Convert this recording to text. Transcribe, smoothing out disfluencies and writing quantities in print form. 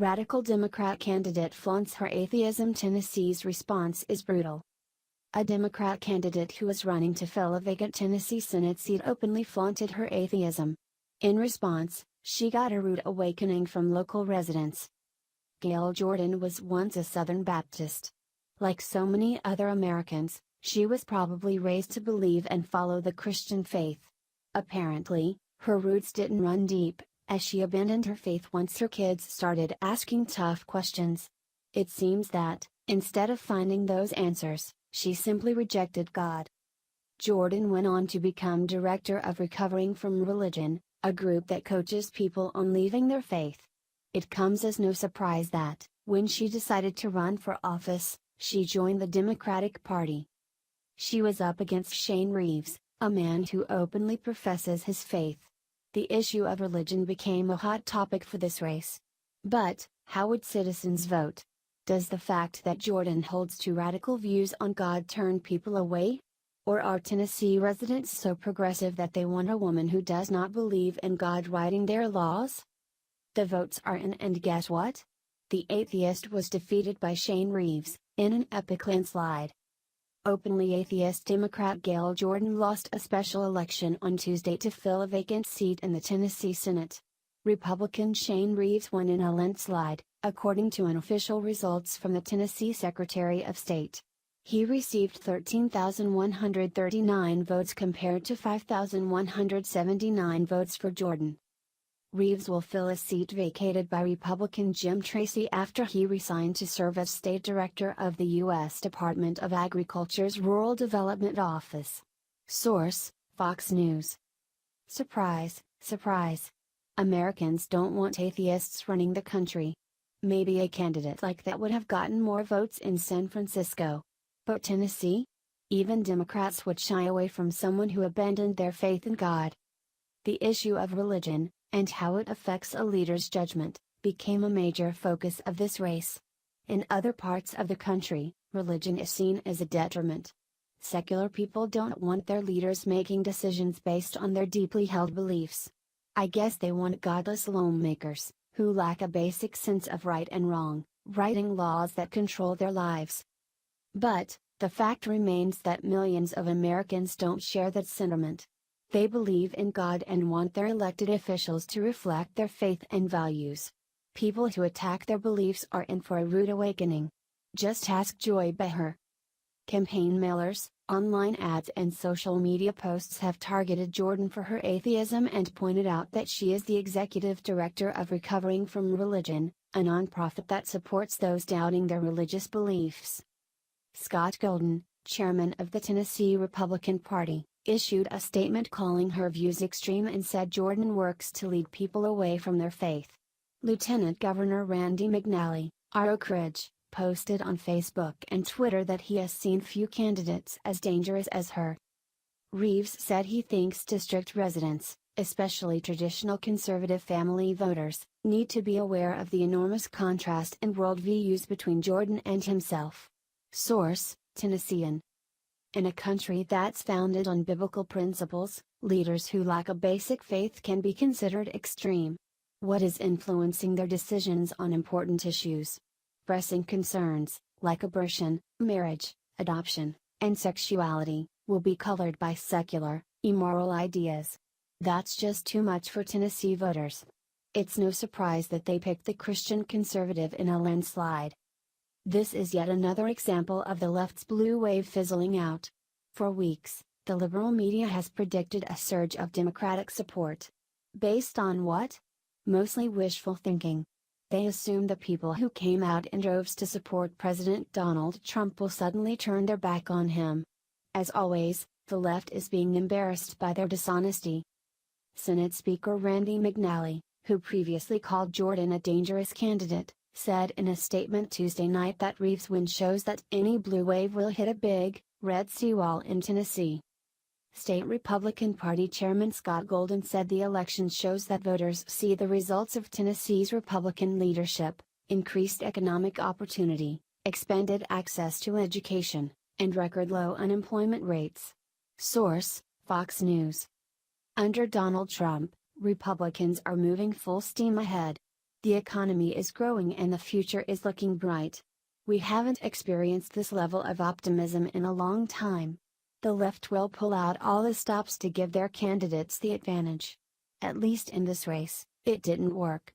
Radical Democrat candidate flaunts her atheism. Tennessee's response is brutal. A Democrat candidate who was running to fill a vacant Tennessee Senate seat openly flaunted her atheism. In response, she got a rude awakening from local residents. Gayle Jordan was once a Southern Baptist. Like so many other Americans, she was probably raised to believe and follow the Christian faith. Apparently, her roots didn't run deep, as she abandoned her faith once her kids started asking tough questions. It seems that, instead of finding those answers, she simply rejected God. Jordan went on to become director of Recovering from Religion, a group that coaches people on leaving their faith. It comes as no surprise that, when she decided to run for office, she joined the Democratic Party. She was up against Shane Reeves, a man who openly professes his faith. The issue of religion became a hot topic for this race. But, how would citizens vote? Does the fact that Jordan holds to radical views on God turn people away? Or are Tennessee residents so progressive that they want a woman who does not believe in God writing their laws? The votes are in, and guess what? The atheist was defeated by Shane Reeves, in an epic landslide. Openly atheist Democrat Gayle Jordan lost a special election on Tuesday to fill a vacant seat in the Tennessee Senate. Republican Shane Reeves won in a landslide, according to unofficial results from the Tennessee Secretary of State. He received 13,139 votes compared to 5,179 votes for Jordan. Reeves will fill a seat vacated by Republican Jim Tracy after he resigned to serve as state director of the U.S. Department of Agriculture's Rural Development Office. Source: Fox News. Surprise, surprise. Americans don't want atheists running the country. Maybe a candidate like that would have gotten more votes in San Francisco. But Tennessee? Even Democrats would shy away from someone who abandoned their faith in God. The issue of religion, and how it affects a leader's judgment, became a major focus of this race. In other parts of the country, religion is seen as a detriment. Secular people don't want their leaders making decisions based on their deeply held beliefs. I guess they want godless lawmakers, who lack a basic sense of right and wrong, writing laws that control their lives. But, the fact remains that millions of Americans don't share that sentiment. They believe in God and want their elected officials to reflect their faith and values. People who attack their beliefs are in for a rude awakening. Just ask Joy Behar. Campaign mailers, online ads and social media posts have targeted Jordan for her atheism and pointed out that she is the executive director of Recovering from Religion, a nonprofit that supports those doubting their religious beliefs. Scott Golden, chairman of the Tennessee Republican Party, issued a statement calling her views extreme and said Jordan works to lead people away from their faith. Lieutenant Governor Randy McNally, Oak Ridge, posted on Facebook and Twitter that he has seen few candidates as dangerous as her. Reeves said he thinks district residents, especially traditional conservative family voters, need to be aware of the enormous contrast in worldviews between Jordan and himself. Source: Tennessean. In a country that's founded on biblical principles, leaders who lack a basic faith can be considered extreme. What is influencing their decisions on important issues? Pressing concerns, like abortion, marriage, adoption, and sexuality, will be colored by secular, immoral ideas. That's just too much for Tennessee voters. It's no surprise that they picked the Christian conservative in a landslide. This is yet another example of the left's blue wave fizzling out. For weeks, the liberal media has predicted a surge of Democratic support. Based on what? Mostly wishful thinking. They assume the people who came out in droves to support President Donald Trump will suddenly turn their back on him. As always, the left is being embarrassed by their dishonesty. Senate Speaker Randy McNally, who previously called Jordan a dangerous candidate, said in a statement Tuesday night that Reeves' win shows that any blue wave will hit a big, red seawall in Tennessee. State Republican Party Chairman Scott Golden said the election shows that voters see the results of Tennessee's Republican leadership: increased economic opportunity, expanded access to education, and record low unemployment rates. Source: Fox News. Under Donald Trump, Republicans are moving full steam ahead. The economy is growing and the future is looking bright. We haven't experienced this level of optimism in a long time. The left will pull out all the stops to give their candidates the advantage. At least in this race, it didn't work.